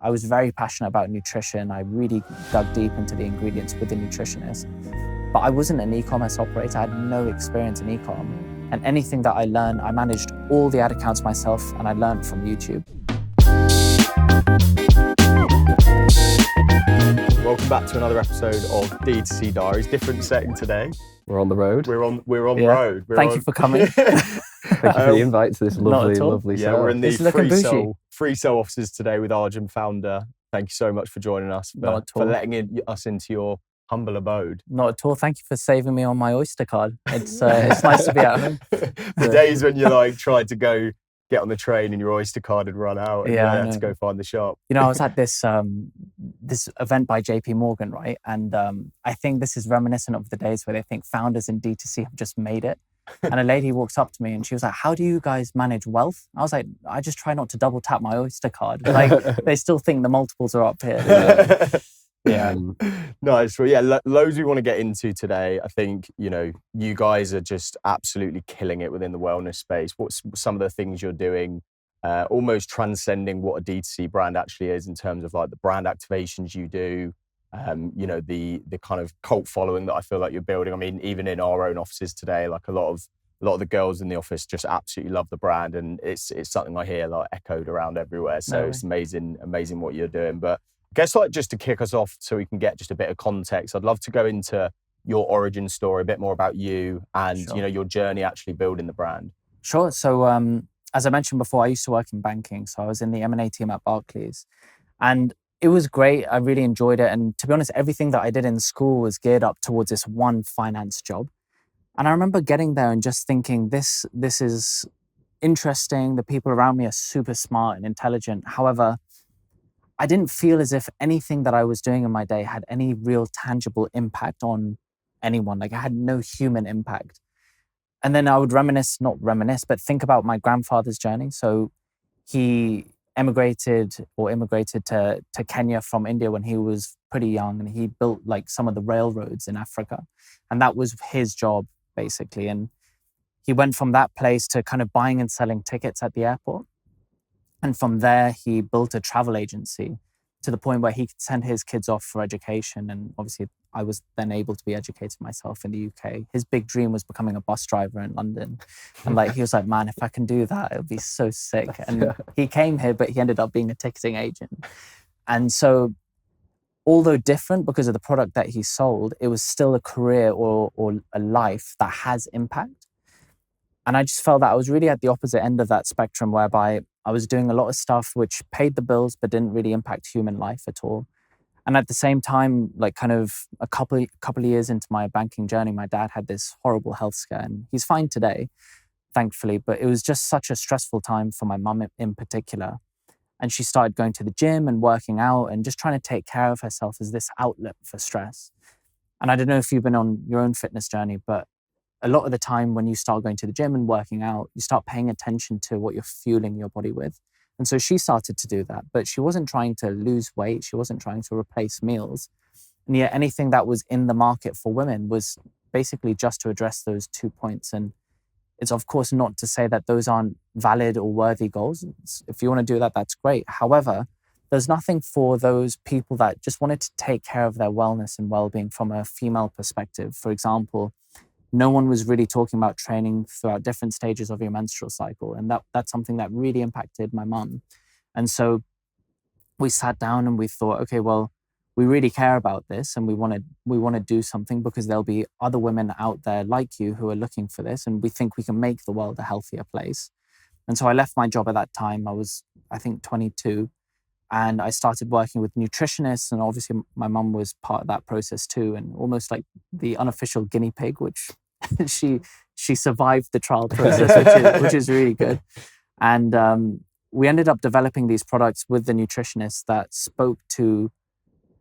I was very passionate about nutrition. I really dug deep into the ingredients with the nutritionist. But I wasn't an e-commerce operator. I had no experience in e-com. And anything that I learned, I managed all the ad accounts myself, and I learned from YouTube. Welcome back to another episode of D2C Diaries. Different setting today. We're on the road. We're on road. Thank you for coming. Thank you for the invite to this lovely setup. We're in the free cell offices today with Arjun, founder. Thank you so much for joining us, for letting us into your humble abode. Not at all. Thank you for saving me on my Oyster card. It's nice to be at home. The days when you tried to go get on the train and your Oyster card had run out and you had to go find the shop. You know, I was at this this event by JP Morgan, right? And I think this is reminiscent of the days where they think founders in D2C have just made it. And a lady walks up to me and she was like, "How do you guys manage wealth?" I was like, "I just try not to double tap my Oyster card." Like, they still think the multiples are up here. Yeah. Nice. Well, yeah, loads we want to get into today. I think, you guys are just absolutely killing it within the wellness space. What's some of the things you're doing, almost transcending what a D2C brand actually is in terms of like the brand activations you do, the kind of cult following that I feel like you're building. I mean, even in our own offices today, like a lot of the girls in the office just absolutely love the brand, and it's something I hear like echoed around everywhere. So It's amazing what you're doing. But I guess just to kick us off so we can get just a bit of context, I'd love to go into your origin story, a bit more about you and, your journey actually building the brand. Sure. So as I mentioned before, I used to work in banking. So I was in the M&A team at Barclays. And it was great. I really enjoyed it. And to be honest, everything that I did in school was geared up towards this one finance job. And I remember getting there and just thinking, this is interesting. The people around me are super smart and intelligent. However, I didn't feel as if anything that I was doing in my day had any real tangible impact on anyone. Like, I had no human impact. And then I would but think about my grandfather's journey. So he immigrated to Kenya from India when he was pretty young, and he built like some of the railroads in Africa. And that was his job, basically. And he went from that place to kind of buying and selling tickets at the airport. And from there, he built a travel agency to the point where he could send his kids off for education. And obviously, I was then able to be educated myself in the UK. His big dream was becoming a bus driver in London. And he was like, "Man, if I can do that, it would be so sick." And he came here, but he ended up being a ticketing agent. And so, although different because of the product that he sold, it was still a career or a life that has impact. And I just felt that I was really at the opposite end of that spectrum, whereby I was doing a lot of stuff which paid the bills but didn't really impact human life at all. And at the same time, like kind of a couple of years into my banking journey, my dad had this horrible health scare, and he's fine today, thankfully. But it was just such a stressful time for my mum in particular. And she started going to the gym and working out and just trying to take care of herself as this outlet for stress. And I don't know if you've been on your own fitness journey, but a lot of the time when you start going to the gym and working out, you start paying attention to what you're fueling your body with. And so she started to do that, but she wasn't trying to lose weight. She wasn't trying to replace meals. And yet anything that was in the market for women was basically just to address those 2 points. And it's of course not to say that those aren't valid or worthy goals. If you want to do that, that's great. However, there's nothing for those people that just wanted to take care of their wellness and well-being from a female perspective. For example, no one was really talking about training throughout different stages of your menstrual cycle. And that's something that really impacted my mum. And so we sat down and we thought, okay, well, we really care about this and we want to do something because there'll be other women out there like you who are looking for this. And we think we can make the world a healthier place. And so I left my job at that time. I was, I think, 22. And I started working with nutritionists, and obviously my mum was part of that process too, and almost like the unofficial guinea pig, which she survived the trial process, which is really good. And we ended up developing these products with the nutritionists that spoke to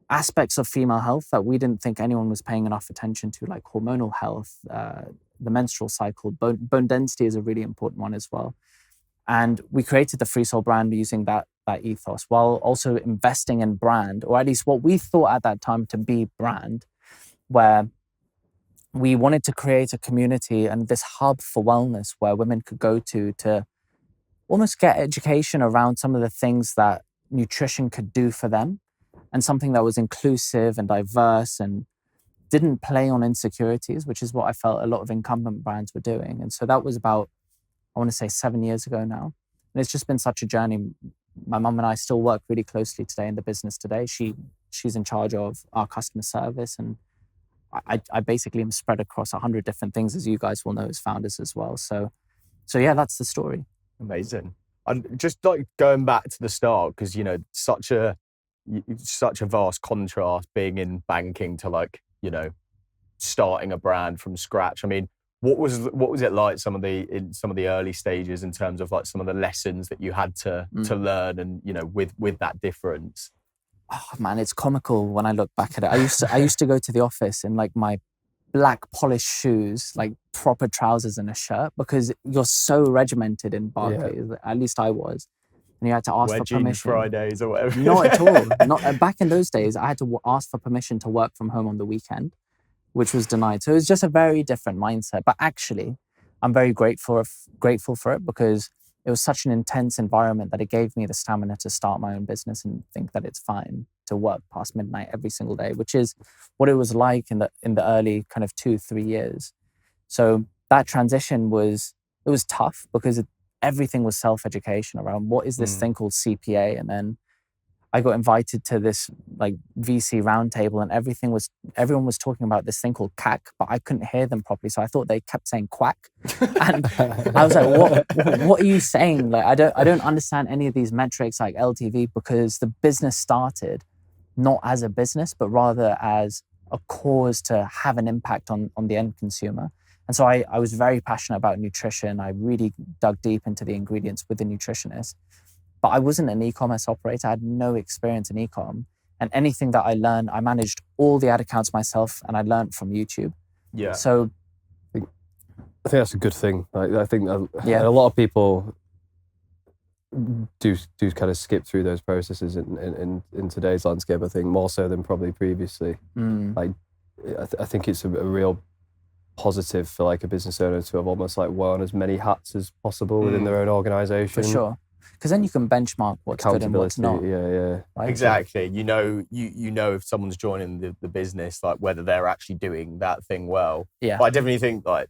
aspects of female health that we didn't think anyone was paying enough attention to, like hormonal health, the menstrual cycle. Bone density is a really important one as well. And we created the Free Soul brand using that ethos, while also investing in brand, or at least what we thought at that time to be brand, where we wanted to create a community and this hub for wellness where women could go to almost get education around some of the things that nutrition could do for them, and something that was inclusive and diverse and didn't play on insecurities, which is what I felt a lot of incumbent brands were doing. And so that was about, I want to say 7 years ago now. And it's just been such a journey. My mum and I still work really closely today in the business today. She's in charge of our customer service, and I basically am spread across 100 different things, as you guys will know as founders as well. So yeah, that's the story. Amazing. And just like going back to the start, because, you know, such a vast contrast being in banking to, like, you know, starting a brand from scratch. I mean, what was it like in some of the early stages in terms of like some of the lessons that you had to learn, and, you know, with that difference? Oh man, it's comical when I look back at it. I used to go to the office in like my black polished shoes, like proper trousers and a shirt, because you're so regimented in Barclays. Yeah. At least I was. And you had to ask for permission. Fridays or whatever. Not at all. Not back in those days. I had to ask for permission to work from home on the weekend, which was denied. So it was just a very different mindset. But actually, I'm very grateful for it, because it was such an intense environment that it gave me the stamina to start my own business and think that it's fine to work past midnight every single day, which is what it was like in the early kind of 2-3 years. So that transition was tough, because everything was self-education around what is this thing called CPA. And then I got invited to this like VC roundtable, and everyone was talking about this thing called CAC, but I couldn't hear them properly. So I thought they kept saying quack. And I was like, what are you saying? Like, I don't understand any of these metrics like LTV, because the business started not as a business, but rather as a cause to have an impact on the end consumer. And so I was very passionate about nutrition. I really dug deep into the ingredients with the nutritionist. But I wasn't an e-commerce operator. I had no experience in e-com. And anything that I learned, I managed all the ad accounts myself, and I learned from YouTube. Yeah. So I think that's a good thing. Like, I think a lot of people do kind of skip through those processes in today's landscape, I think, more so than probably previously. Like, I think it's a real positive for like a business owner to have almost like worn as many hats as possible within their own organization. For sure. Because then you can benchmark what's good and what's not. Yeah. Right? Exactly. You know if someone's joining the business, like whether they're actually doing that thing well. Yeah. But I definitely think like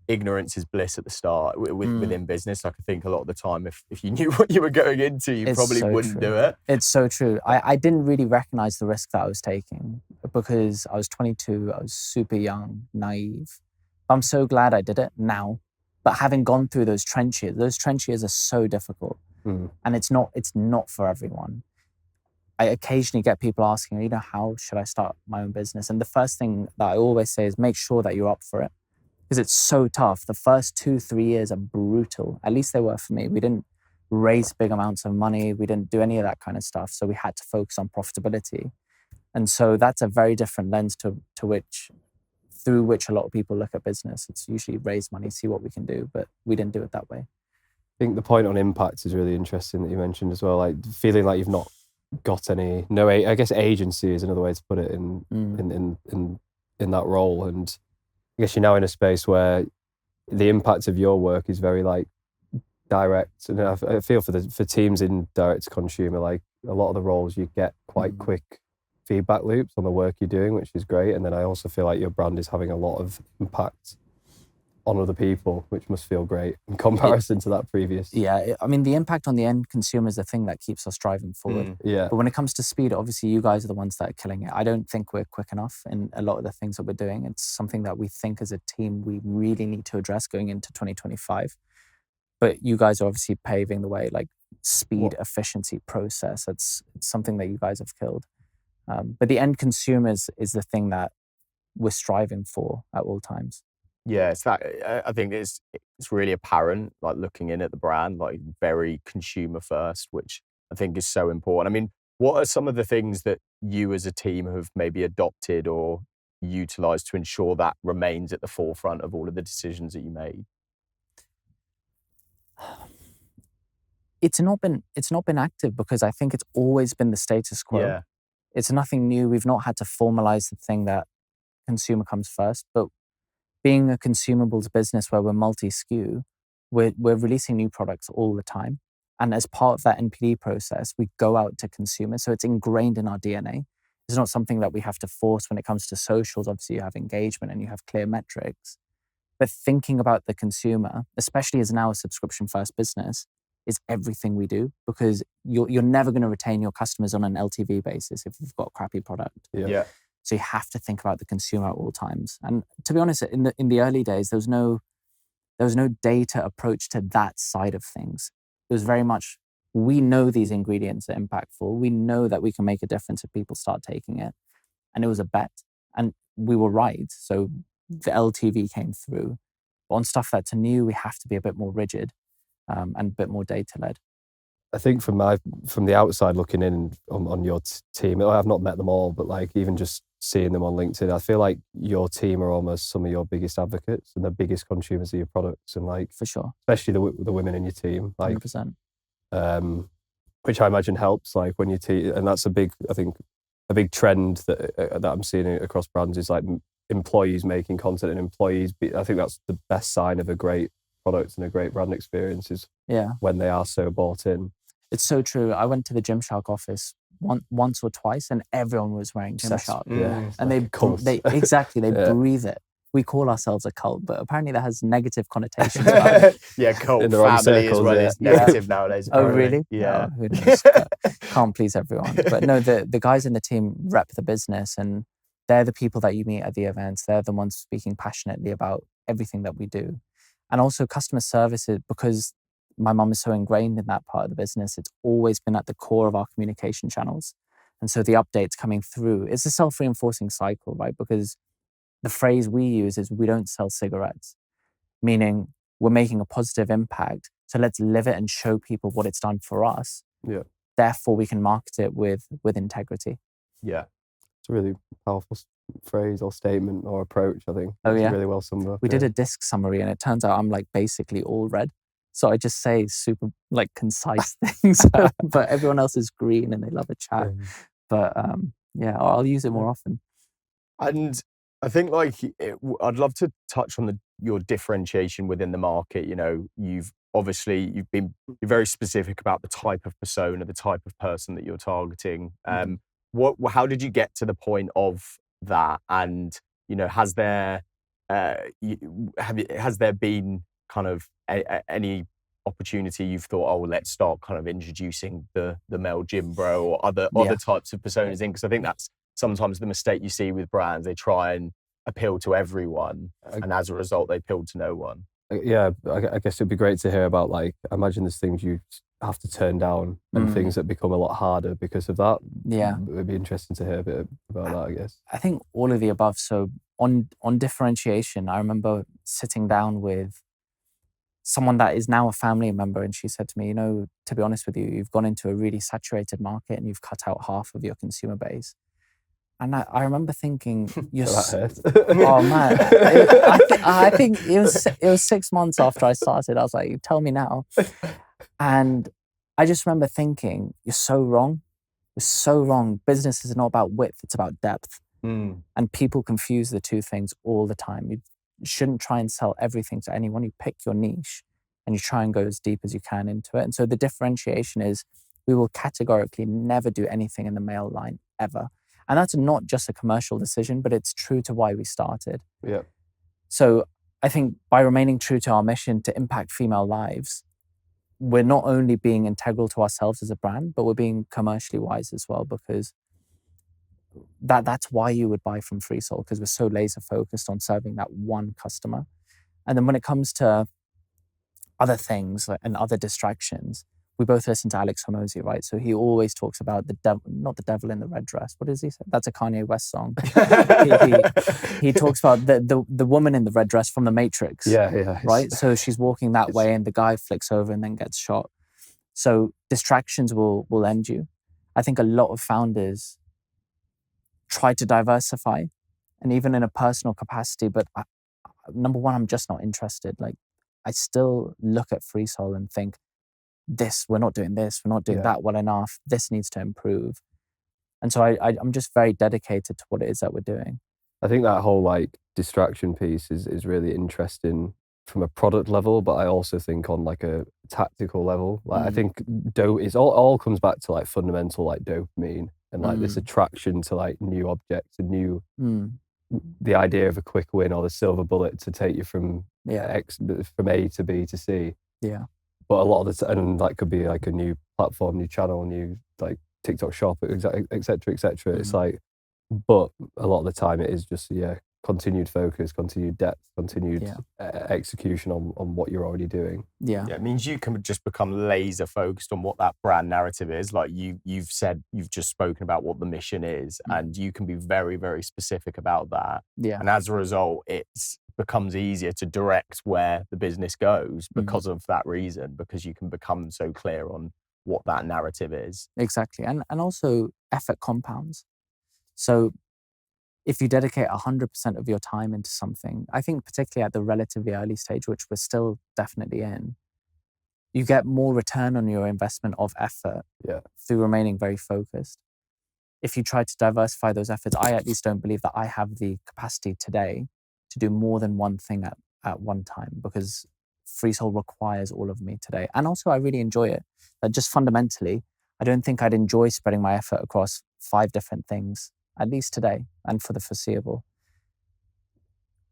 ignorance is bliss at the start within business. Like, I think a lot of the time, if you knew what you were going into, you probably wouldn't do it. It's so true. I didn't really recognize the risk that I was taking, because I was 22, I was super young, naive. I'm so glad I did it now. But having gone through those trench years are so difficult. And it's not for everyone. I occasionally get people asking, you know, how should I start my own business? And the first thing that I always say is make sure that you're up for it, because it's so tough. The first 2-3 years are brutal. At least they were for me. We didn't raise big amounts of money. We didn't do any of that kind of stuff. So we had to focus on profitability. And so that's a very different lens through which a lot of people look at business. It's usually raise money, see what we can do, but we didn't do it that way. I think the point on impact is really interesting that you mentioned as well, like feeling like you've not got I guess agency is another way to put it in that role. And I guess you're now in a space where the impact of your work is very like direct. And I feel for teams in direct to consumer, like a lot of the roles you get quite quick feedback loops on the work you're doing, which is great. And then I also feel like your brand is having a lot of impact on other people, which must feel great in comparison to that previous. Yeah, I mean, the impact on the end consumer is the thing that keeps us driving forward. Yeah. But when it comes to speed, obviously you guys are the ones that are killing it. I don't think we're quick enough in a lot of the things that we're doing. It's something that we think as a team we really need to address going into 2025. But you guys are obviously paving the way, like speed, efficiency, process. It's something that you guys have killed. But the end consumers is the thing that we're striving for at all times. Yeah, it's that. I think it's really apparent, like looking in at the brand, like very consumer first, which I think is so important. I mean, what are some of the things that you as a team have maybe adopted or utilized to ensure that remains at the forefront of all of the decisions that you made? It's not been active, because I think it's always been the status quo. Yeah. It's nothing new. We've not had to formalize the thing that consumer comes first, but being a consumables business where we're multi-SKU, we're releasing new products all the time. And as part of that NPD process, we go out to consumers. So it's ingrained in our DNA. It's not something that we have to force when it comes to socials. Obviously, you have engagement and you have clear metrics. But thinking about the consumer, especially as now a subscription-first business, is everything we do, because you're never going to retain your customers on an LTV basis if you've got a crappy product. Yeah. So you have to think about the consumer at all times. And to be honest, in the early days, there was no data approach to that side of things. It was very much, we know these ingredients are impactful. We know that we can make a difference if people start taking it. And it was a bet. And we were right. So the LTV came through. But on stuff that's new, we have to be a bit more rigid and a bit more data-led. I think from the outside looking in on your team, I've not met them all, but like even just seeing them on LinkedIn, I feel like your team are almost some of your biggest advocates and the biggest consumers of your products, and like For sure. especially the women in your team, like 100%. Which I imagine helps. Like when you and that's a big trend that I'm seeing across brands is like employees making content and employees. I think that's the best sign of a great product and a great brand experience is when they are so bought in. It's so true. I went to the Gymshark office once or twice, and everyone was wearing Gymshark. And they breathe it. We call ourselves a cult, but apparently that has negative connotations about it. Yeah, cult In the wrong family circles, as well is negative nowadays. Oh, Apparently. really? Yeah. Oh, who knows? Can't please everyone. But no, the guys in the team rep the business, and they're the people that you meet at the events. They're the ones speaking passionately about everything that we do. And also customer service, because my mum is so ingrained in that part of the business, it's always been at the core of our communication channels. And so the updates coming through, it's a self-reinforcing cycle, right? Because the phrase we use is, we don't sell cigarettes, meaning we're making a positive impact. So let's live it and show people what it's done for us. Yeah. Therefore, we can market it with integrity. Yeah. It's a really powerful phrase or statement or approach, I think. Oh, yeah. Really well summed up. We did a disc summary, and it turns out I'm like basically all red. So I just say super like concise things, but everyone else is green and they love a chat. But I'll use it more often. And I think I'd love to touch on your differentiation within the market. You know, you're very specific about the type of persona, the type of person that you're targeting. How did you get to the point of that? And, you know, has there been kind of any opportunity you've thought, oh, let's start kind of introducing the male gym bro or other types of personas in? Because I think that's sometimes the mistake you see with brands. They try and appeal to everyone, and as a result, they appeal to no one. Yeah, I guess it'd be great to hear about, like, I imagine there's things you have to turn down and things that become a lot harder because of that. Yeah. It'd be interesting to hear a bit about that, I guess. I think all of the above. So on differentiation, I remember sitting down with someone that is now a family member, and she said to me, you know, to be honest with you, you've gone into a really saturated market and you've cut out half of your consumer base. And I remember thinking, oh man, I think it was 6 months after I started. I was like, tell me now. And I just remember thinking, you're so wrong. You're so wrong. Business is not about width, it's about depth. And people confuse the two things all the time. You shouldn't try and sell everything to anyone. You pick your niche and you try and go as deep as you can into it. And so the differentiation is, we will categorically never do anything in the male line ever. And that's not just a commercial decision, but it's true to why we started. Yeah. So I think by remaining true to our mission to impact female lives, we're not only being integral to ourselves as a brand, but we're being commercially wise as well, because that's why you would buy from Free Soul, because we're so laser focused on serving that one customer. And then when it comes to other things and other distractions, we both listen to Alex Hormozy, right? So he always talks about the devil, not the devil in the red dress. What does he say? That's a Kanye West song. he talks about the woman in the red dress from The Matrix. Yeah. Right? So she's walking that way and the guy flicks over and then gets shot. So distractions will end you. I think a lot of founders try to diversify, and even in a personal capacity, but number one, I'm just not interested. Like, I still look at Free Soul and think, we're not doing that well enough. This needs to improve. And so I'm just very dedicated to what it is that we're doing. I think that whole like distraction piece is really interesting from a product level, but I also think on like a tactical level. Like I Mm. think it's all comes back to like fundamental like dopamine and like this Mm. attraction to like new objects and new Mm. the idea of a quick win or the silver bullet to take you from Yeah. from A to B to C. Yeah. But a lot of the and that could be like a new platform, new channel, new like TikTok shop, et cetera, et cetera. It's like, but a lot of the time it is just continued focus, continued depth, continued execution on what you're already doing. Yeah. It means you can just become laser focused on what that brand narrative is. Like you've just spoken about what the mission is, and you can be very, very specific about that. Yeah. And as a result, it's becomes easier to direct where the business goes because of that reason, because you can become so clear on what that narrative is. Exactly. And also effort compounds. So if you dedicate 100% of your time into something, I think particularly at the relatively early stage, which we're still definitely in, you get more return on your investment of effort through remaining very focused. If you try to diversify those efforts, I at least don't believe that I have the capacity today to do more than one thing at one time, because Freesoul requires all of me today. And also I really enjoy it. But just fundamentally, I don't think I'd enjoy spreading my effort across 5 different things, at least today and for the foreseeable.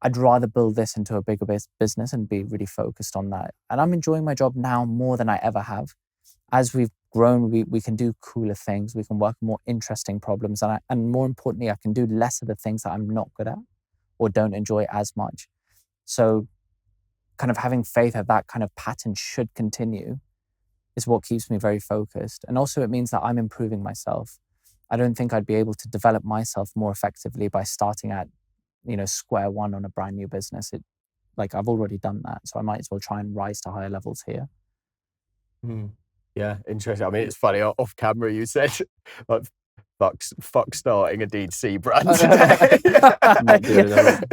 I'd rather build this into a bigger business and be really focused on that. And I'm enjoying my job now more than I ever have. As we've grown, we can do cooler things. We can work on more interesting problems. And more importantly, I can do less of the things that I'm not good at or don't enjoy as much. So kind of having faith that that kind of pattern should continue is what keeps me very focused. And also it means that I'm improving myself. I don't think I'd be able to develop myself more effectively by starting at, square one on a brand new business. I've already done that. So I might as well try and rise to higher levels here. Yeah, interesting. I mean, it's funny, off camera you said, like, fuck starting a D2C brand today.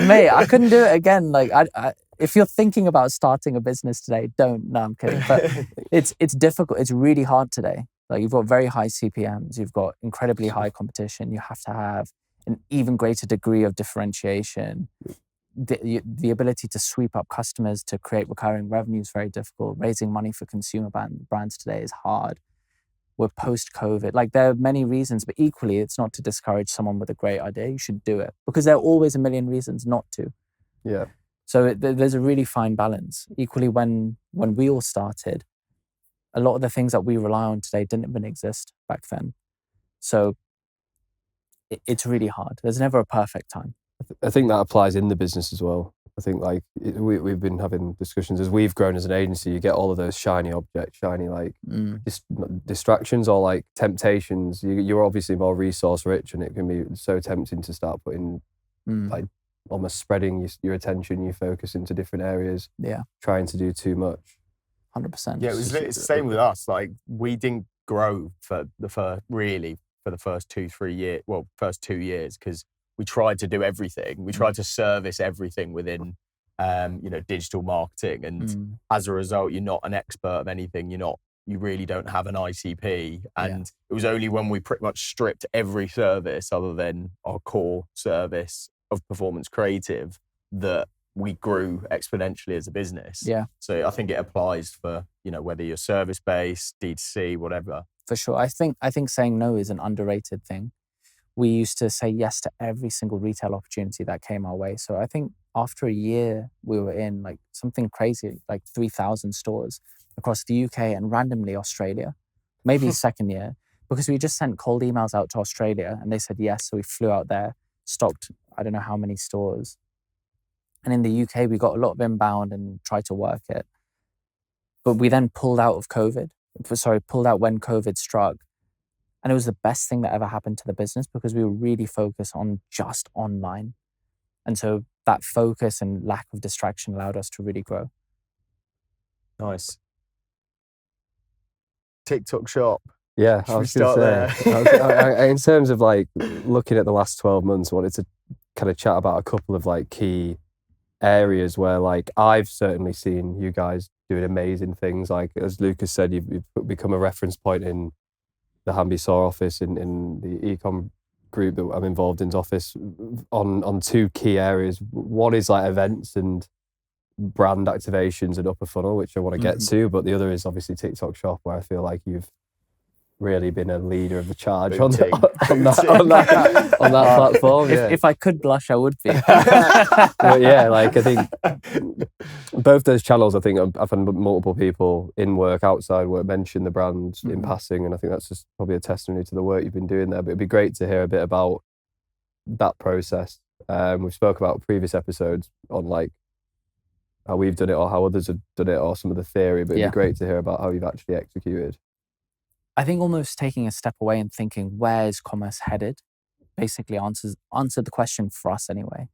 Mate, I couldn't do it again. Like, if you're thinking about starting a business today, don't. No, I'm kidding. But it's difficult. It's really hard today. Like, you've got very high CPMs. You've got incredibly high competition. You have to have an even greater degree of differentiation. The ability to sweep up customers to create recurring revenue is very difficult. Raising money for consumer brands today is hard. We're post-COVID. Like, there are many reasons, but equally, it's not to discourage someone with a great idea. You should do it because there are always a million reasons not to. Yeah. So there's a really fine balance. Equally, when we all started, a lot of the things that we rely on today didn't even exist back then. So it's really hard. There's never a perfect time. I think that applies in the business as well. I think we've been having discussions as we've grown as an agency. You get all of those shiny objects, distractions or like temptations. You're obviously more resource rich, and it can be so tempting to start putting like almost spreading your attention, your focus into different areas. Yeah, trying to do too much. 100%. Yeah, it's the same with us. Like, we didn't grow for the first 2-3 years. Well, first 2 years, because we tried to do everything. We tried to service everything within, digital marketing. And as a result, you're not an expert of anything. You really don't have an ICP. And it was only when we pretty much stripped every service other than our core service of performance creative that we grew exponentially as a business. Yeah. So I think it applies for, whether you're service-based, D2C, whatever. For sure. I think saying no is an underrated thing. We used to say yes to every single retail opportunity that came our way. So I think after a year, we were in like something crazy, like 3,000 stores across the UK and randomly Australia, maybe second year, because we just sent cold emails out to Australia and they said yes. So we flew out there, stocked, I don't know how many stores. And in the UK, we got a lot of inbound and tried to work it. But we then pulled out when COVID struck. And it was the best thing that ever happened to the business because we were really focused on just online. And so that focus and lack of distraction allowed us to really grow. Nice. TikTok shop. Yeah, I was going to say, in terms of like looking at the last 12 months, I wanted to kind of chat about a couple of like key areas where like I've certainly seen you guys doing amazing things. Like, as Loukas said, you've become a reference point in the Hamby Saw office, in the ecom group that I'm involved in's office on 2 key areas. One is like events and brand activations and upper funnel, which I want to get to. But the other is obviously TikTok Shop, where I feel like you've really been a leader of the charge on that platform. If I could blush, I would be. But yeah, like I think both those channels, I think I've had multiple people in work, outside work, mention the brand in passing, and I think that's just probably a testimony to the work you've been doing there. But it'd be great to hear a bit about that process. We've spoke about previous episodes on like how we've done it or how others have done it or some of the theory, but it'd be great to hear about how you've actually executed. I think almost taking a step away and thinking, where is commerce headed? Basically answered the question for us anyway.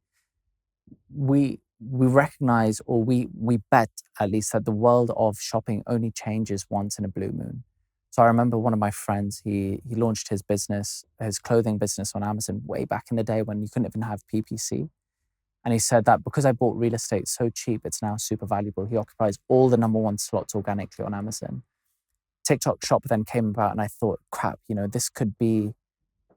We recognize, or we bet at least, that the world of shopping only changes once in a blue moon. So I remember one of my friends, he launched his clothing business on Amazon way back in the day when you couldn't even have PPC. And he said that because I bought real estate so cheap, it's now super valuable. He occupies all the number one slots organically on Amazon. TikTok Shop then came about, and I thought, crap, this could be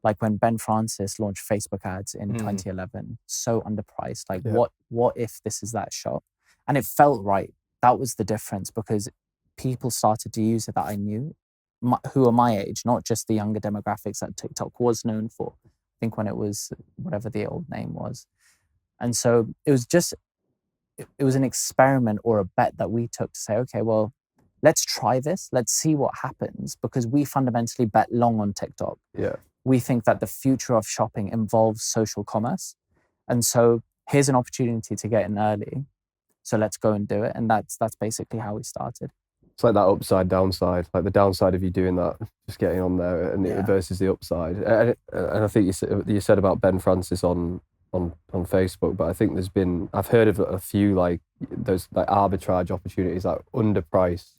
like when Ben Francis launched Facebook ads in 2011, so underpriced. Like, what if this is that shop? And it felt right. That was the difference, because people started to use it that I knew, who are my age, not just the younger demographics that TikTok was known for. I think when it was whatever the old name was. And so it was an experiment or a bet that we took to say, okay, well, let's try this. Let's see what happens, because we fundamentally bet long on TikTok. Yeah. We think that the future of shopping involves social commerce. And so here's an opportunity to get in early. So let's go and do it. And that's basically how we started. It's like that upside downside, like the downside of you doing that, just getting on there, and versus the upside. And I think you said about Ben Francis on Facebook, but I think I've heard of a few like those like arbitrage opportunities, like underpriced,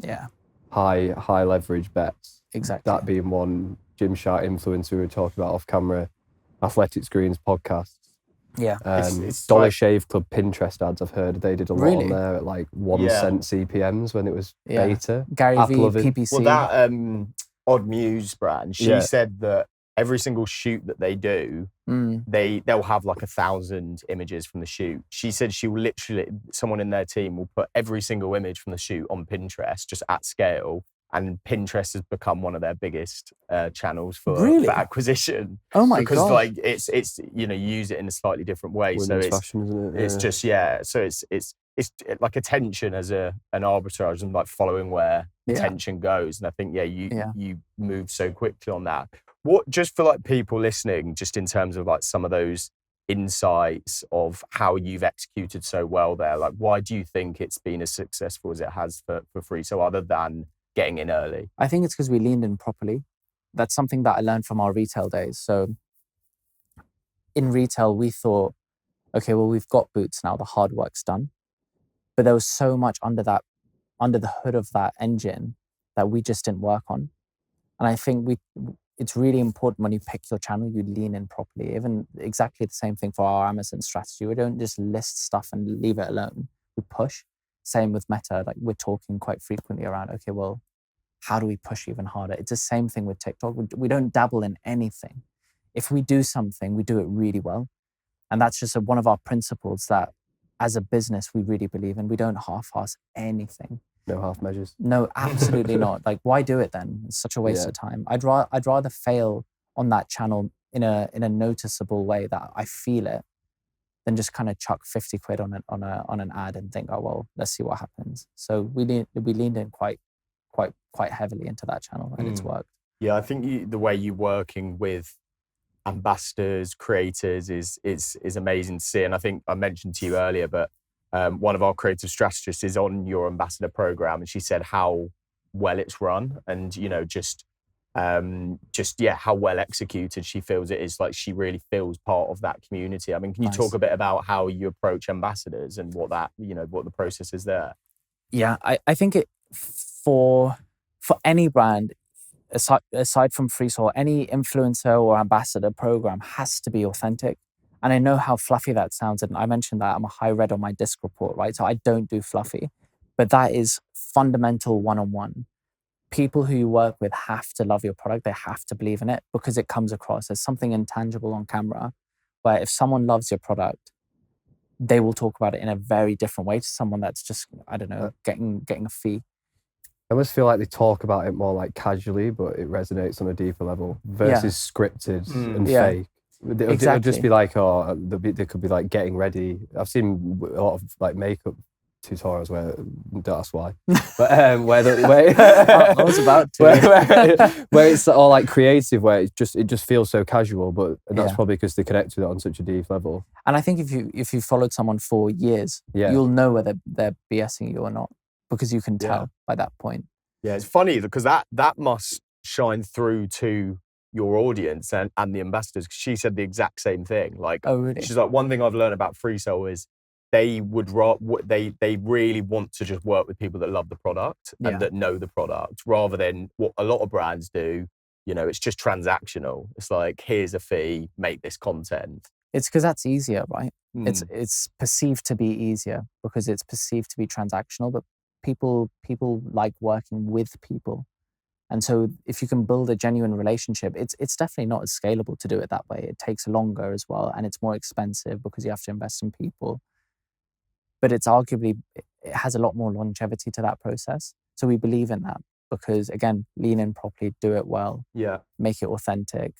high leverage bets. Exactly. That being one. Gymshark influencer we were talking about off camera, Athletics Greens podcasts. Yeah. It's Dollar Shave Club Pinterest ads, I've heard they did a lot on there at like 1 cent CPMs when it was beta. Gary V, PPC. Well, that Odd Muse brand, she said that every single shoot that they do, they'll have like 1,000 images from the shoot. She said someone in their team will put every single image from the shoot on Pinterest just at scale. And Pinterest has become one of their biggest channels for acquisition. Oh my god! Because like it's use it in a slightly different way. Women's fashion, isn't it? It's just So it's like attention as an arbitrage and like following where attention goes. And I think you move so quickly on that. What, just for like people listening, just in terms of like some of those insights of how you've executed so well there, like why do you think it's been as successful as it has for free? So other than getting in early? I think it's because we leaned in properly. That's something that I learned from our retail days. So in retail, we thought, okay, well, we've got Boots now, the hard work's done. But there was so much under the hood of that engine that we just didn't work on. And I think it's really important when you pick your channel, you lean in properly. Even exactly the same thing for our Amazon strategy. We don't just list stuff and leave it alone. We push. Same with Meta, like we're talking quite frequently around, okay, well, how do we push even harder? It's the same thing with TikTok. We don't dabble in anything. If we do something, we do it really well. And that's just one of our principles that as a business, we really believe in. We don't half-ass anything. No half measures. No, absolutely not. Like, why do it then? It's such a waste of time. I'd rather fail on that channel in a noticeable way that I feel it, than just kind of chuck 50 quid on an ad and think, oh well, let's see what happens. So we leaned in quite heavily into that channel, and it's worked. Yeah, I think the way you're working with ambassadors, creators is amazing to see. And I think I mentioned to you earlier, but one of our creative strategists is on your ambassador program, and she said how well it's run, and how well executed she feels it is. Like, she really feels part of that community. I mean, can you talk a bit about how you approach ambassadors and what the process is there? Yeah, I think it for any brand, aside from Freesoul, any influencer or ambassador program has to be authentic. And I know how fluffy that sounds. And I mentioned that I'm a high red on my disc report, right? So I don't do fluffy, but that is fundamental one-on-one. People who you work with have to love your product. They have to believe in it, because it comes across as something intangible on camera, where if someone loves your product, they will talk about it in a very different way to someone that's just, I don't know, getting a fee. I almost feel like they talk about it more like casually, but it resonates on a deeper level versus scripted and fake. It'll just be like, they could be like getting ready. I've seen a lot of like makeup tutorials where, don't ask why, but I was about to. where it's all like creative, where it just feels so casual, but that's probably because they connect with it on such a deep level. And I think if you followed someone for years, you'll know whether they're BSing you or not, because you can tell by that point. Yeah, it's funny because that must shine through to your audience and the ambassadors. She said the exact same thing. Like, oh really? She's like, one thing I've learned about Freesale is they really want to just work with people that love the product and that know the product, rather than what a lot of brands do. You know, it's just transactional. It's like, here's a fee, make this content. It's because that's easier, right? It's perceived to be easier because it's perceived to be transactional, but people like working with people. And so if you can build a genuine relationship, it's definitely not as scalable to do it that way. It takes longer as well, and it's more expensive because you have to invest in people. But it has a lot more longevity to that process. So we believe in that because, again, lean in properly, do it well, make it authentic.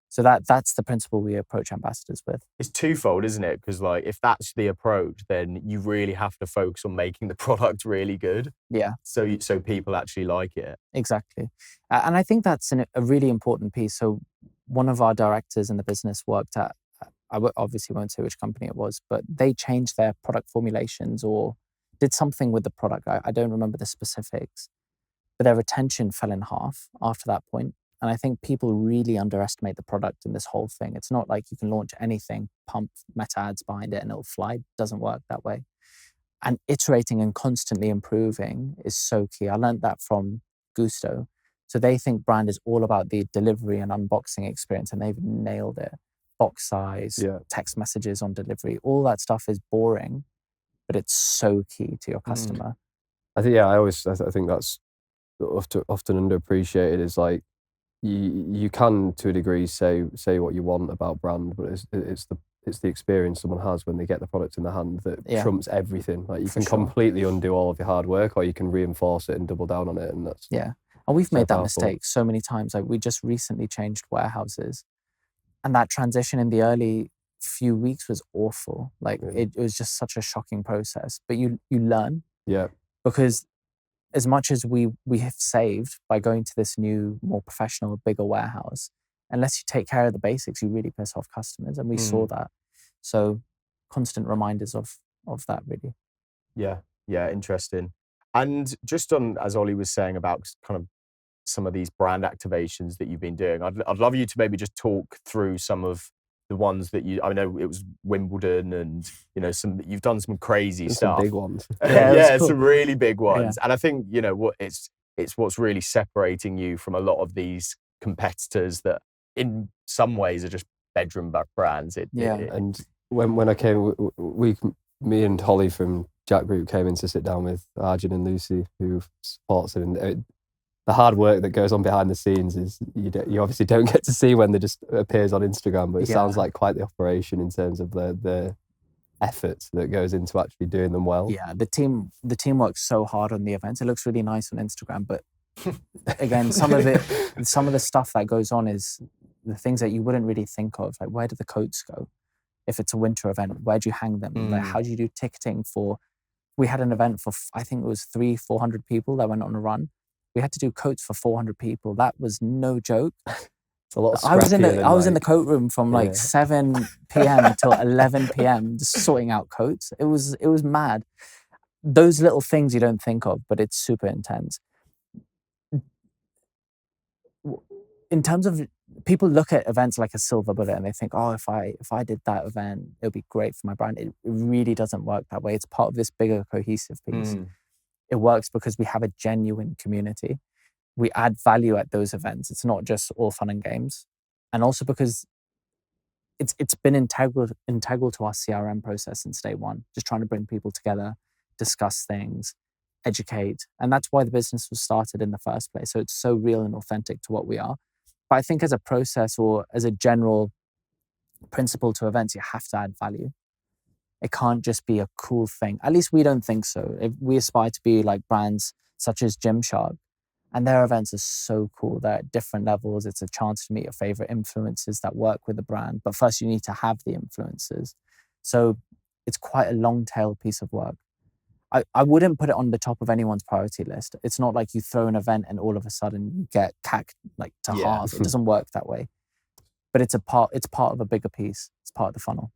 So that's the principle we approach ambassadors with. It's twofold, isn't it? Because like, if that's the approach, then you really have to focus on making the product really good. Yeah. So people actually like it. Exactly. And I think that's a really important piece. So one of our directors in the business worked at, I obviously won't say which company it was, but they changed their product formulations or did something with the product. I don't remember the specifics, but their retention fell in half after that point. And I think people really underestimate the product in this whole thing. It's not like you can launch anything, pump meta ads behind it and it'll fly. It doesn't work that way. And iterating and constantly improving is so key. I learned that from Gusto. So they think brand is all about the delivery and unboxing experience, and they've nailed it. Box size, text messages on delivery, all that stuff is boring, but it's so key to your customer. I think, I think that's often underappreciated, is like, you can, to a degree, say what you want about brand, but it's the experience someone has when they get the product in their hand that trumps everything. Like, you can completely undo all of your hard work, or you can reinforce it and double down on it, and that's and we've made that mistake so many times. Like, we just recently changed warehouses, and that transition in the early few weeks was awful. Like, it was just such a shocking process. But you learn, because as much as we have saved by going to this new, more professional, bigger warehouse, unless you take care of the basics, you really piss off customers. And we saw that. So constant reminders of that, really. Yeah, interesting. And just on, as Ollie was saying about kind of some of these brand activations that you've been doing, I'd love you to maybe just talk through some of the ones that I know it was Wimbledon, and you've done some crazy stuff. Some big ones. Cool. Some really big ones. And I think what it's what's really separating you from a lot of these competitors that in some ways are just bedroom brands. And when I came, me and Holly from Jack Group came in to sit down with Arjun and Lucy, who supports it, and the hard work that goes on behind the scenes is you obviously don't get to see when they just appears on Instagram, but it sounds like quite the operation in terms of the effort that goes into actually doing them well. Yeah, the team works so hard on the events. It looks really nice on Instagram, but again, some of the stuff that goes on is the things that you wouldn't really think of. Like, where do the coats go? If it's a winter event, where do you hang them? Like, how do you do ticketing for? We had an event for, I think it was 300-400 people that went on a run. We had to do coats for 400 people. That was no joke. It's a lot of I was in the coat room from 7 p.m. till 11 p.m. just sorting out coats. It was mad. Those little things you don't think of, but it's super intense. In terms of, people look at events like a silver bullet and they think, oh, if I did that event, it would be great for my brand. It really doesn't work that way. It's part of this bigger cohesive piece. It works because we have a genuine community. We add value at those events. It's not just all fun and games. And also because it's been integral to our CRM process since day one, just trying to bring people together, discuss things, educate. And that's why the business was started in the first place. So it's so real and authentic to what we are. But I think as a process or as a general principle to events, you have to add value. It can't just be a cool thing. At least we don't think so. If we aspire to be like brands such as Gymshark, and their events are so cool. They're at different levels. It's a chance to meet your favorite influencers that work with the brand. But first, you need to have the influencers. So it's quite a long tail piece of work. I wouldn't put it on the top of anyone's priority list. It's not like you throw an event and all of a sudden you get CAC like to half. It doesn't work that way. But it's part of a bigger piece. It's part of the funnel.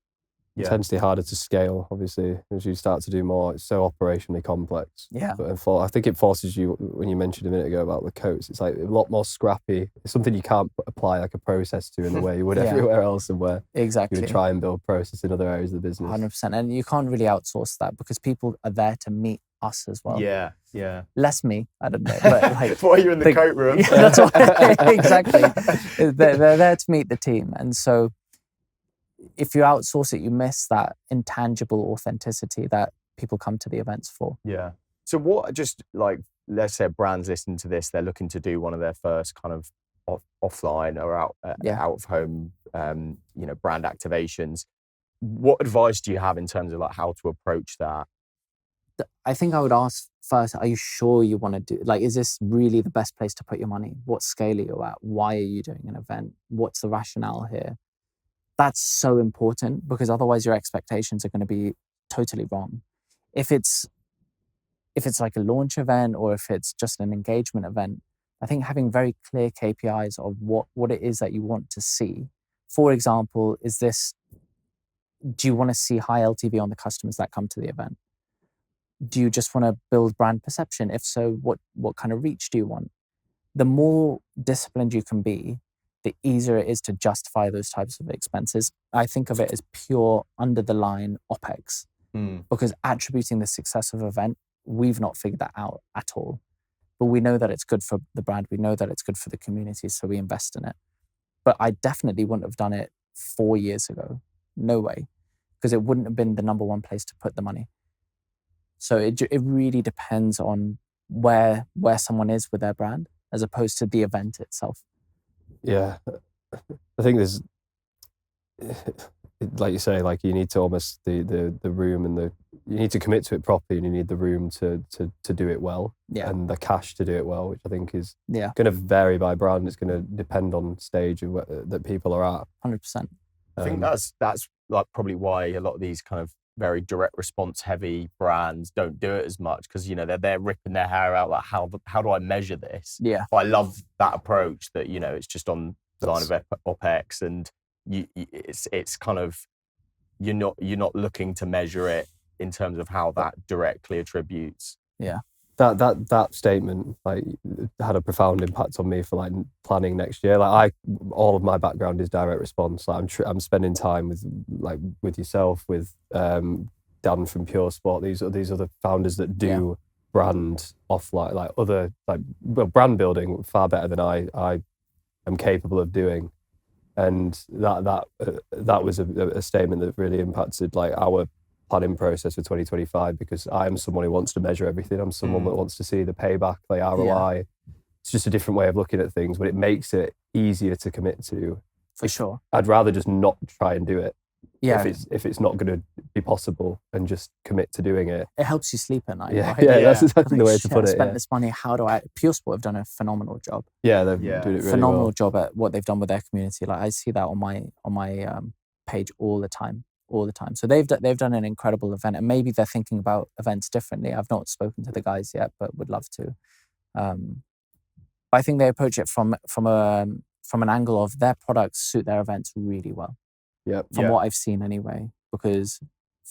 Potentially harder to scale, obviously, as you start to do more. It's so operationally complex. Yeah. But I think it forces you, when you mentioned a minute ago about the coats, it's like a lot more scrappy. It's something you can't apply like a process to in the way you would everywhere else, and where exactly you would try and build process in other areas of the business. 100%. And you can't really outsource that because people are there to meet us as well. Yeah. Less me, I don't know. But like, why are you in the coat room? Yeah, that's what, exactly. They're there to meet the team. And so if you outsource it, you miss that intangible authenticity that people come to the events for. Yeah. So what, just like, let's say brands listening to this, they're looking to do one of their first kind of offline or out of home, brand activations. What advice do you have in terms of like how to approach that? I think I would ask first, are you sure you want to do, like, is this really the best place to put your money? What scale are you at? Why are you doing an event? What's the rationale here? That's so important, because otherwise your expectations are going to be totally wrong. If it's like a launch event, or if it's just an engagement event, I think having very clear KPIs of what it is that you want to see. For example, do you want to see high LTV on the customers that come to the event? Do you just want to build brand perception? If so, what kind of reach do you want? The more disciplined you can be, the easier it is to justify those types of expenses. I think of it as pure under the line OPEX, because attributing the success of an event, we've not figured that out at all. But we know that it's good for the brand. We know that it's good for the community, so we invest in it. But I definitely wouldn't have done it 4 years ago. No way, because it wouldn't have been the number one place to put the money. So it really depends on where someone is with their brand, as opposed to the event itself. Yeah, I think there's, like you say, like you need to almost the room and you need to commit to it properly, and you need the room to do it well, and the cash to do it well, which I think is going to vary by brand. It's going to depend on stage that people are at. 100%. I think that's like probably why a lot of these kind of very direct response heavy brands don't do it as much, because they're ripping their hair out like, how do I measure this? But I love that approach that it's just on the line of OPEX, and it's kind of you're not looking to measure it in terms of how that directly attributes. That statement like had a profound impact on me for like planning next year. Like all of my background is direct response. Like I'm spending time with yourself, with Dan from Pure Sport. These other founders that do brand offline, brand building far better than I am capable of doing. And that was a statement that really impacted like our planning process for 2025, because I am someone who wants to measure everything. I'm someone that wants to see the payback, the ROI. It's just a different way of looking at things, but it makes it easier to commit to. For sure. I'd rather just not try and do it. Yeah. If it's not going to be possible, and just commit to doing it. It helps you sleep at night. Yeah, right? That's exactly the way to put it. Spend this money. How do I? Pure Sport have done a phenomenal job. Yeah, they're doing it really phenomenal well. job at what they've done with their community. Like I see that on my page all the time. So they've done an incredible event, and maybe they're thinking about events differently. I've not spoken to the guys yet, but would love to. But I think they approach it from an angle of their products suit their events really well. From what I've seen anyway, because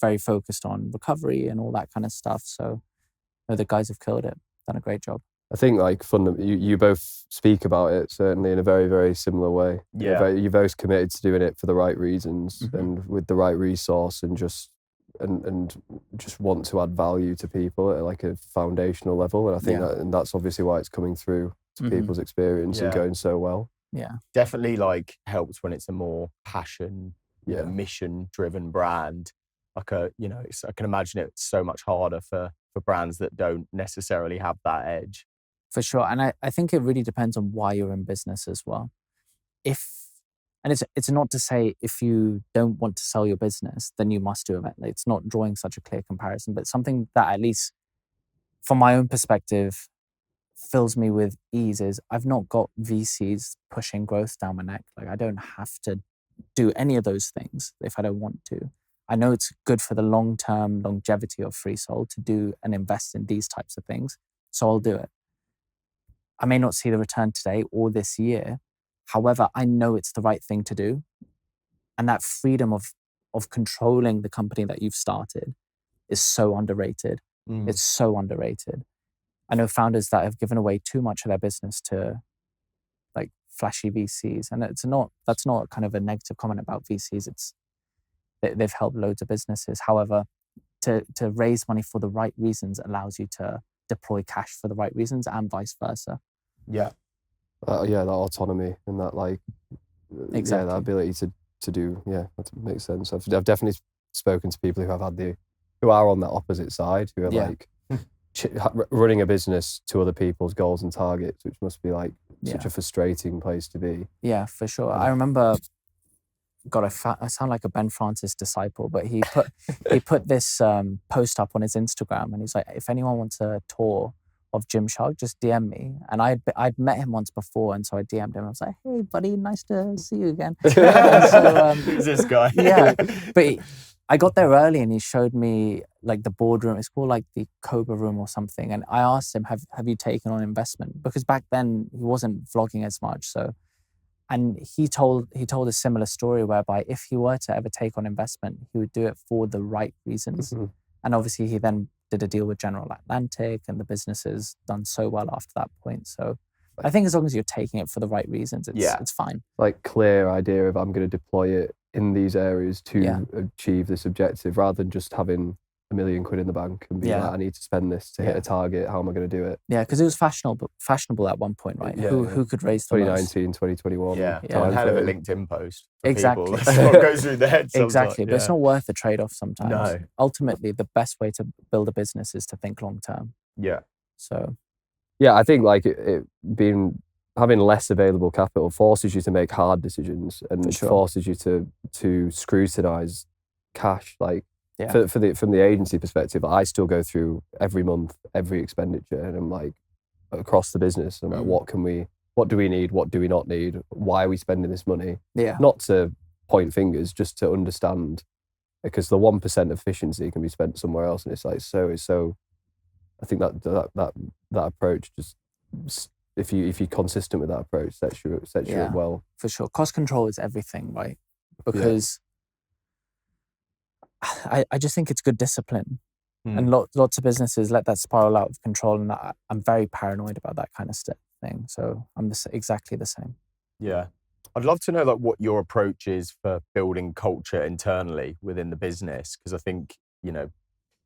very focused on recovery and all that kind of stuff. So the guys have killed it, done a great job. I think like you both speak about it certainly in a very, very similar way. You're both committed to doing it for the right reasons and with the right resource, and just want to add value to people at like a foundational level. And I think that's obviously why it's coming through to people's experience and going so well. Yeah, definitely like helps when it's a more passion, mission driven brand. Like I can imagine it's so much harder for brands that don't necessarily have that edge. For sure. And I think it really depends on why you're in business as well. If And it's not to say if you don't want to sell your business, then you must do it. It's not drawing such a clear comparison, but something that at least from my own perspective fills me with ease is I've not got VCs pushing growth down my neck. Like I don't have to do any of those things if I don't want to. I know it's good for the long-term longevity of FreeSoul to do and invest in these types of things. So I'll do it. I may not see the return today or this year. However, I know it's the right thing to do. And that freedom of controlling the company that you've started is so underrated. It's so underrated. I know founders that have given away too much of their business to like flashy VCs. And that's not kind of a negative comment about VCs. They've helped loads of businesses. However, to raise money for the right reasons allows you to deploy cash for the right reasons and vice versa. Yeah. That autonomy and that Exactly. that ability to do, that makes sense. I've definitely spoken to people who are on that opposite side, who are like running a business to other people's goals and targets, which must be like such a frustrating place to be. Yeah, for sure. I remember, God, I sound like a Ben Francis disciple, but he put this post up on his Instagram, and he's like, if anyone wants a tour of Gymshark, just DM me. And I'd met him once before, and so I DM'd him. I was like, hey, buddy, nice to see you again. So, who's this guy? Yeah, but I got there early, and he showed me like the boardroom. It's called like the Cobra Room or something. And I asked him, have you taken on investment? Because back then he wasn't vlogging as much. So, and he told a similar story whereby if he were to ever take on investment, he would do it for the right reasons. Mm-hmm. And obviously he then did a deal with General Atlantic, and the business has done so well after that point. So I think as long as you're taking it for the right reasons, it's fine. Like clear idea of I'm going to deploy it in these areas to achieve this objective, rather than just having £1 million in the bank and being like, I need to spend this to hit a target. How am I going to do it? Yeah, because it was fashionable at one point, right? Who could raise the 2019, most? 2021. Yeah, hell of a LinkedIn post. Exactly. People. That's what goes through their heads. Exactly, but it's not worth the trade-off sometimes. No. Ultimately, the best way to build a business is to think long-term. Yeah. So. Yeah, I think like it being having less available capital forces you to make hard decisions and forces you to scrutinize cash. Like from the agency perspective, I still go through every month, every expenditure, and I'm like across the business. I'm like, what do we need? What do we not need? Why are we spending this money? Yeah. Not to point fingers, just to understand, because the 1% efficiency can be spent somewhere else, and it's like so. I think that approach just, if you're consistent with that approach, sets you up well. For sure. Cost control is everything, right? Because I just think it's good discipline. And lots of businesses let that spiral out of control, and I'm very paranoid about that kind of thing. So I'm exactly the same. Yeah. I'd love to know like what your approach is for building culture internally within the business, because I think,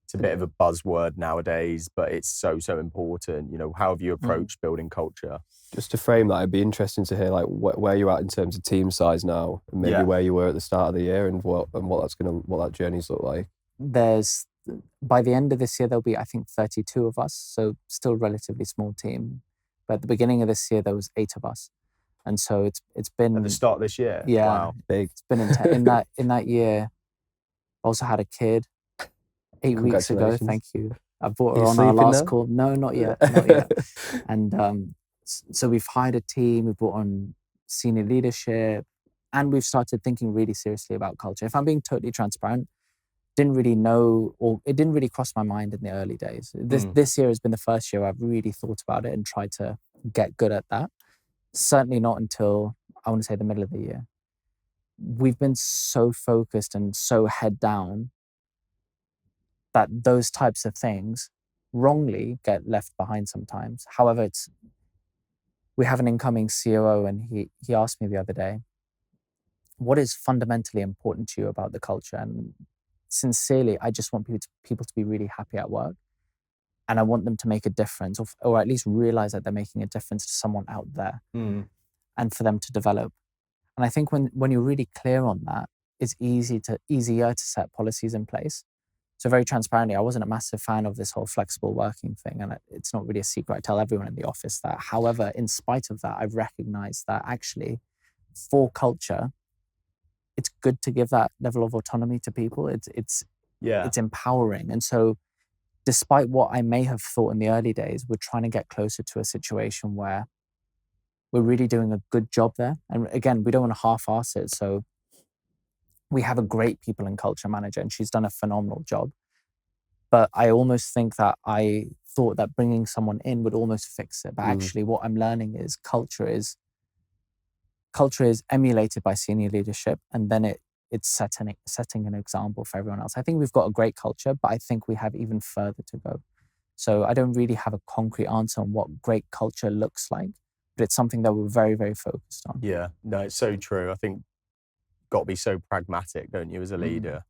it's a bit of a buzzword nowadays, but it's so important. How have you approached building culture? Just to frame that, it'd be interesting to hear like where you're at in terms of team size now, and maybe where you were at the start of the year, and what that journey's look like. By the end of this year, there'll be, I think, 32 of us, so still relatively small team. But at the beginning of this year, there was 8 of us, and so it's been at the start of this year. Yeah, wow, big. It's been in that year. I also had a kid 8 weeks ago. Thank you. I brought her on our last call. No, not yet. And so we've hired a team. We've brought on senior leadership, and we've started thinking really seriously about culture. If I'm being totally transparent, didn't really know, or it didn't really cross my mind in the early days. This year has been the first year I've really thought about it and tried to get good at that. Certainly not until, I want to say, the middle of the year. We've been so focused and so head down that those types of things wrongly get left behind sometimes. However, we have an incoming COO, and he asked me the other day, what is fundamentally important to you about the culture? And sincerely, I just want people to be really happy at work. And I want them to make a difference, or at least realize that they're making a difference to someone out there, and for them to develop. And I think when you're really clear on that, it's easier to set policies in place. So very transparently, I wasn't a massive fan of this whole flexible working thing. And it's not really a secret. I tell everyone in the office that. However, in spite of that, I've recognized that actually for culture, it's good to give that level of autonomy to people. It's empowering. And so despite what I may have thought in the early days, we're trying to get closer to a situation where we're really doing a good job there. And again, we don't want to half-ass it. So we have a great people and culture manager, and she's done a phenomenal job. But I almost think that I thought that bringing someone in would almost fix it. But actually what I'm learning is culture is emulated by senior leadership, and then it's setting an example for everyone else. I think we've got a great culture, but I think we have even further to go. So I don't really have a concrete answer on what great culture looks like, but it's something that we're very, very focused on. Yeah, no, it's so true. I think got to be so pragmatic, don't you, as a leader?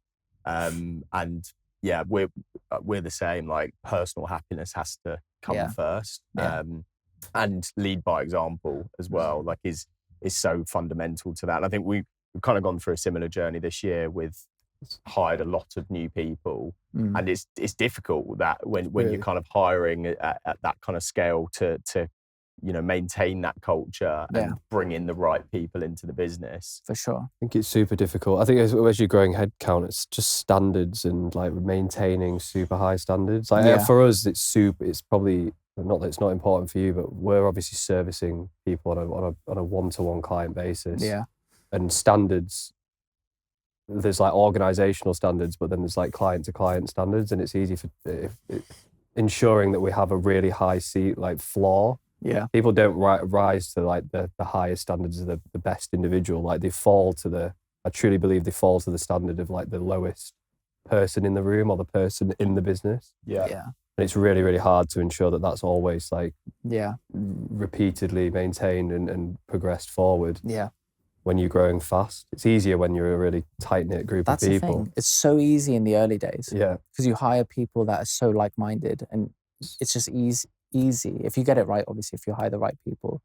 And yeah, we're the same. Like, personal happiness has to come first, and lead by example as well. Like, is so fundamental to that. And I think we've kind of gone through a similar journey this year. With hired a lot of new people, and it's difficult that when you're kind of hiring at that kind of scale to maintain that culture and bring in the right people into the business. For sure. I think it's super difficult. I think as you're growing headcount, it's just standards and like maintaining super high standards. Like for us, it's probably not that it's not important for you, but we're obviously servicing people on a one-to-one client basis. Yeah. And standards, there's like organizational standards, but then there's like client-to-client standards, and it's easy for ensuring that we have a really high floor. Yeah. People don't rise to like the highest standards of the best individual. Like I truly believe they fall to the standard of like the lowest person in the room or the person in the business. Yeah. Yeah. And it's really, really hard to ensure that that's always like repeatedly maintained and progressed forward. Yeah. When you're growing fast, it's easier when you're a really tight-knit group of people. That's the thing. It's so easy in the early days. Yeah. Because you hire people that are so like-minded, and it's just easy. If you get it right, obviously, if you hire the right people.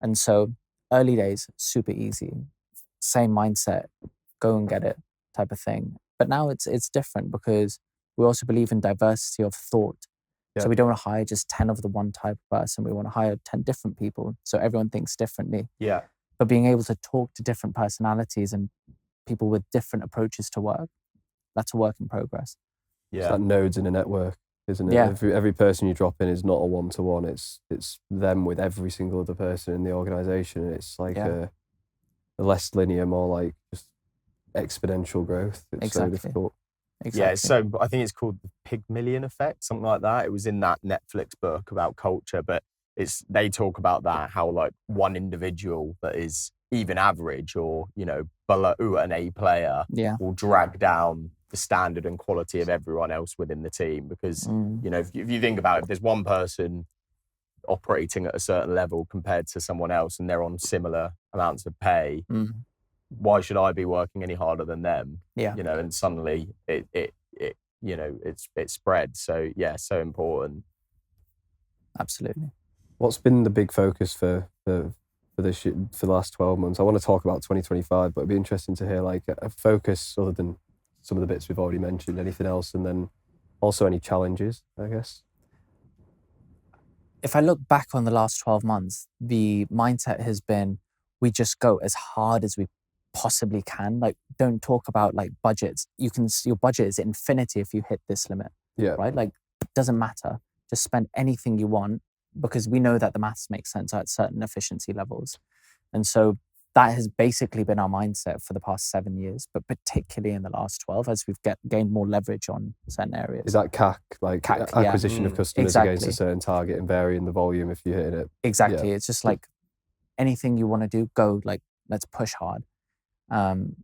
And so early days, super easy. Same mindset, go and get it type of thing. But now it's different because we also believe in diversity of thought. Yeah. So we don't want to hire just 10 of the one type of person. We want to hire 10 different people so everyone thinks differently. Yeah. But being able to talk to different personalities and people with different approaches to work, that's a work in progress. Yeah. It's like nodes in a network, isn't it? Yeah. Every person you drop in is not a one-to-one. It's them with every single other person in the organization. It's like a less linear, more like just exponential growth. It's so difficult. Exactly. Yeah, so I think it's called the Pygmalion effect, something like that. It was in that Netflix book about culture, but they talk about that, how like one individual that is even average or below an A player will drag down the standard and quality of everyone else within the team. Because if you think about it, if there's one person operating at a certain level compared to someone else and they're on similar amounts of pay, why should I be working any harder than them? And suddenly it spreads. So so important. Absolutely. What's been the big focus for the last 12 months? I want to talk about 2025, but it'd be interesting to hear like a focus other than some of the bits we've already mentioned, anything else, and then also any challenges, I guess. If I look back on the last 12 months, the mindset has been, we just go as hard as we possibly can. Like, don't talk about like budgets. Your budget is infinity if you hit this limit. Yeah. Right? Like, it doesn't matter. Just spend anything you want, because we know that the maths makes sense at certain efficiency levels. And so that has basically been our mindset for the past 7 years, but particularly in the last 12, as we've gained more leverage on certain areas. Is that CAC, like CAC, acquisition of customers against a certain target and varying the volume if you hit it? Exactly. Yeah. It's just like anything you want to do, go, like, let's push hard. And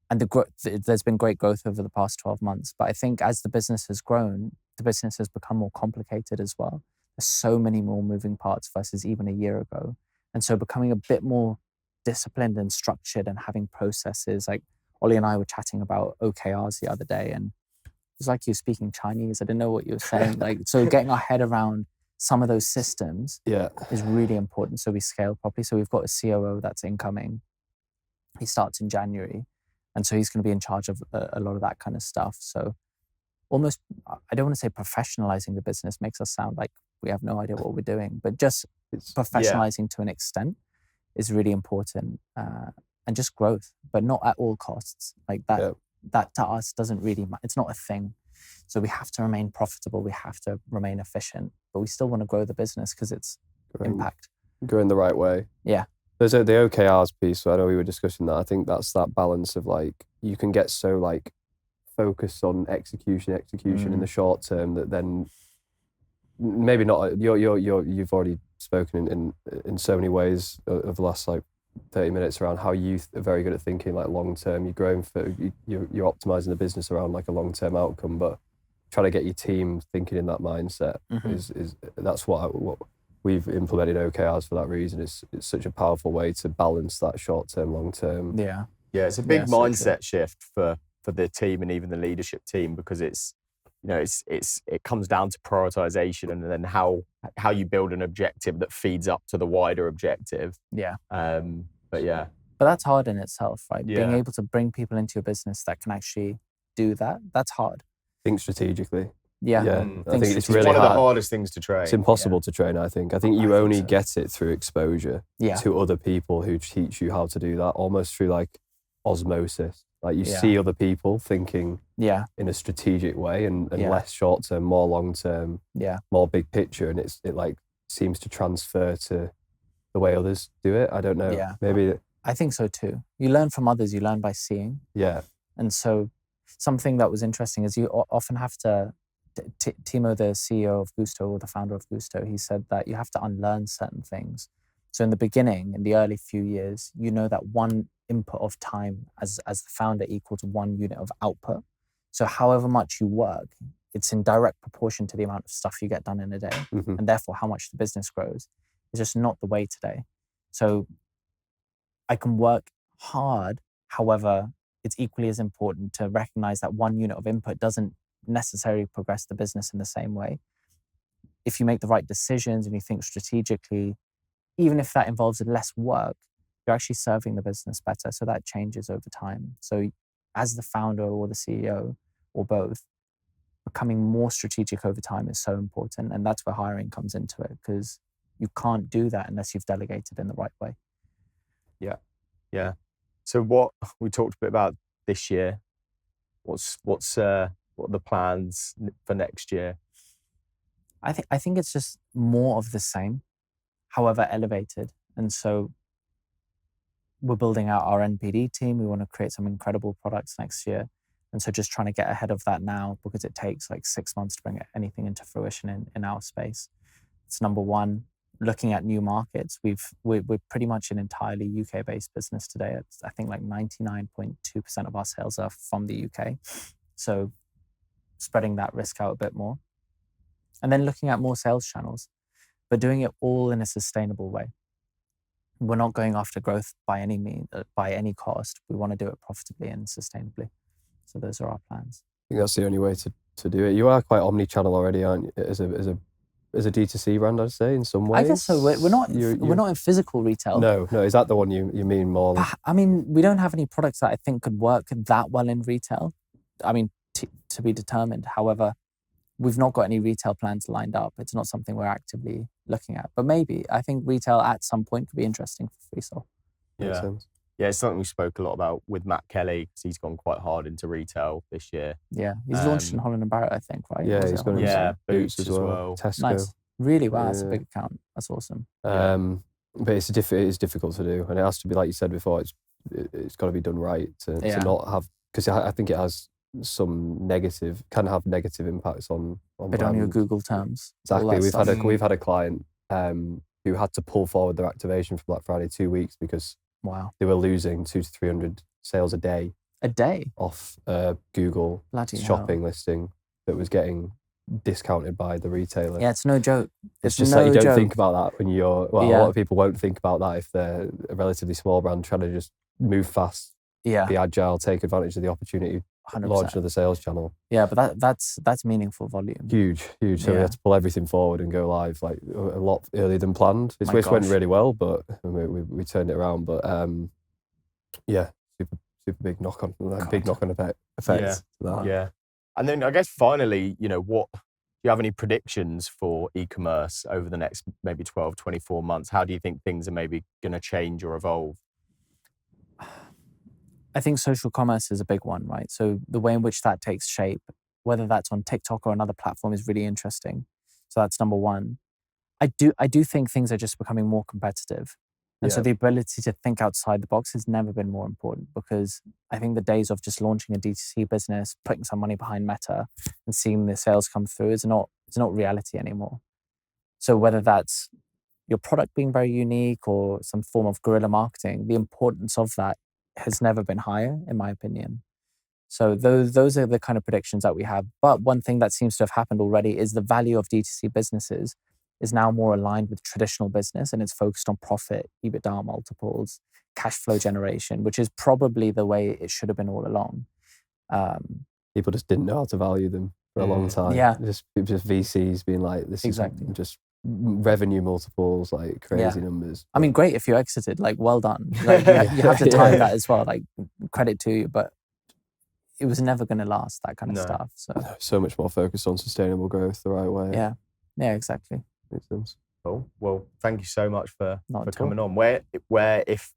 there's been great growth over the past 12 months. But I think as the business has grown, the business has become more complicated as well. There's so many more moving parts versus even a year ago. And so becoming a bit more disciplined and structured and having processes, like Olly and I were chatting about OKRs the other day, and it was like you were speaking Chinese. I didn't know what you were saying. So getting our head around some of those systems is really important so we scale properly. So we've got a COO that's incoming. He starts in January. And so he's going to be in charge of a lot of that kind of stuff. So almost, I don't want to say professionalizing the business makes us sound like we have no idea what we're doing, but just professionalizing to an extent is really important. and just growth, but not at all costs. Like that, Yeah. that to us doesn't really, it's not a thing. So we have to remain profitable. We have to remain efficient, but we still want to grow the business because it's impact. Going the right way. Yeah. There's the OKRs piece. So I know we were discussing that. I think that's that balance of like, you can get so like focused on execution in the short term that then maybe not. You've already spoken in so many ways over the last like 30 minutes around how you are very good at thinking like long term. You're growing you're optimizing the business around like a long term outcome, but trying to get your team thinking in that mindset is that's what we've implemented OKRs for that reason. It's such a powerful way to balance that short term, long term. Yeah, it's a big mindset shift for the team and even the leadership team, because it's, you know, it comes down to prioritization and then how you build an objective that feeds up to the wider objective. But that's hard in itself, right? Yeah. Being able to bring people into your business that can actually do that's hard. Think strategically. Yeah. I think it's really one of the hard. hardest things to train. It's impossible to train, I think. I think you only get it through exposure to other people who teach you how to do that, almost through like osmosis. Like you see other people thinking in a strategic way and less short term, more long term, more big picture, and it like seems to transfer to the way others do it. I don't know. Yeah. Maybe. I think so too. You learn from others. You learn by seeing. Yeah. And so something that was interesting is you often have to. Timo, the CEO of Gusto, or the founder of Gusto, he said that you have to unlearn certain things. So in the beginning, in the early few years, you know that one input of time as the founder equals 1 unit of output. So however much you work, it's in direct proportion to the amount of stuff you get done in a day, and therefore how much the business grows. It's just not the way today. So I can work hard, however, it's equally as important to recognize that 1 unit of input doesn't necessarily progress the business in the same way. If you make the right decisions and you think strategically, even if that involves less work, you're actually serving the business better. So that changes over time. So as the founder or the CEO or both, becoming more strategic over time is so important. And that's where hiring comes into it, because you can't do that unless you've delegated in the right way. Yeah. So what we talked a bit about this year, what are the plans for next year? I think it's just more of the same, however elevated. And so we're building out our NPD team. We want to create some incredible products next year. And so just trying to get ahead of that now, because it takes like 6 months to bring anything into fruition in our space. It's number one. Looking at new markets, we're pretty much an entirely UK-based business today. I think like 99.2% of our sales are from the UK. So spreading that risk out a bit more. And then looking at more sales channels, but doing it all in a sustainable way. We're not going after growth by any means, by any cost. We want to do it profitably and sustainably. So those are our plans. I think that's the only way to do it. You are quite omni-channel already, aren't you? As a D2C brand, I'd say, in some ways. I guess so. We're not in physical retail. No. Is that the one you mean more? I mean, we don't have any products that I think could work that well in retail. I mean, to be determined. However, we've not got any retail plans lined up. It's not something we're actively looking at. But maybe, I think retail at some point could be interesting for Freesol. Makes sense. Yeah, it's something we spoke a lot about with Matt Kelly, because he's gone quite hard into retail this year. Yeah, he's launched in Holland & Barrett, I think, right? Yeah, he's going into Boots as well. Tesco. Nice. Really? Wow, that's a big account. That's awesome. But it is difficult to do, and it has to be, like you said before, it's got to be done right to not have, because I think it has can have negative impacts on Bit on your Google terms. Exactly. We've had a client who had to pull forward their activation for Black Friday 2 weeks because they were losing 200 to 300 sales a day. A day? Off Google shopping listing that was getting discounted by the retailer. Yeah, it's no joke. It's just like you don't think about that when you're, a lot of people won't think about that if they're a relatively small brand trying to just move fast, be agile, take advantage of the opportunity, 100%. launch another sales channel. Yeah, but that's meaningful volume. Huge. So we had to pull everything forward and go live like a lot earlier than planned. Which went really well, but we turned it around. But super big knock-on, big knock-on effect. Yeah. And then I guess finally, what do you have any predictions for e-commerce over the next maybe 12, 24 months? How do you think things are maybe going to change or evolve? I think social commerce is a big one, right? So the way in which that takes shape, whether that's on TikTok or another platform, is really interesting. So that's number one. I do think things are just becoming more competitive. And so the ability to think outside the box has never been more important, because I think the days of just launching a D2C business, putting some money behind Meta and seeing the sales come through is not reality anymore. So whether that's your product being very unique or some form of guerrilla marketing, the importance of that has never been higher, in my opinion. So those are the kind of predictions that we have. But one thing that seems to have happened already is the value of D2C businesses is now more aligned with traditional business, and it's focused on profit, EBITDA multiples, cash flow generation, which is probably the way it should have been all along. People just didn't know how to value them for a long time. Yeah. Just VCs being like, this Exactly. is just revenue multiples, like crazy numbers. I mean, great if you exited, like, well done. Like, you have to time that as well, like, credit to you, but it was never going to last, that kind of stuff. So much more focused on sustainable growth the right way. Yeah, exactly. Makes sense. Cool. Well, thank you so much for coming all. on. Where if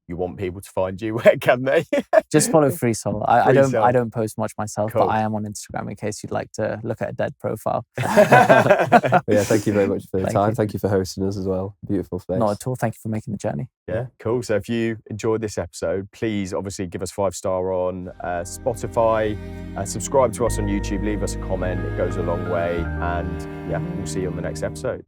you want people to find you, where can they? Just follow Free Soul. I don't post much myself, Cool. but I am on Instagram in case you'd like to look at a dead profile. Yeah, thank you very much for the time. You. Thank you for hosting us as well. Beautiful space. Not at all. Thank you for making the journey. Yeah, cool. So if you enjoyed this episode, please obviously give us 5-star on Spotify, subscribe to us on YouTube, leave us a comment. It goes a long way. And yeah, we'll see you on the next episode.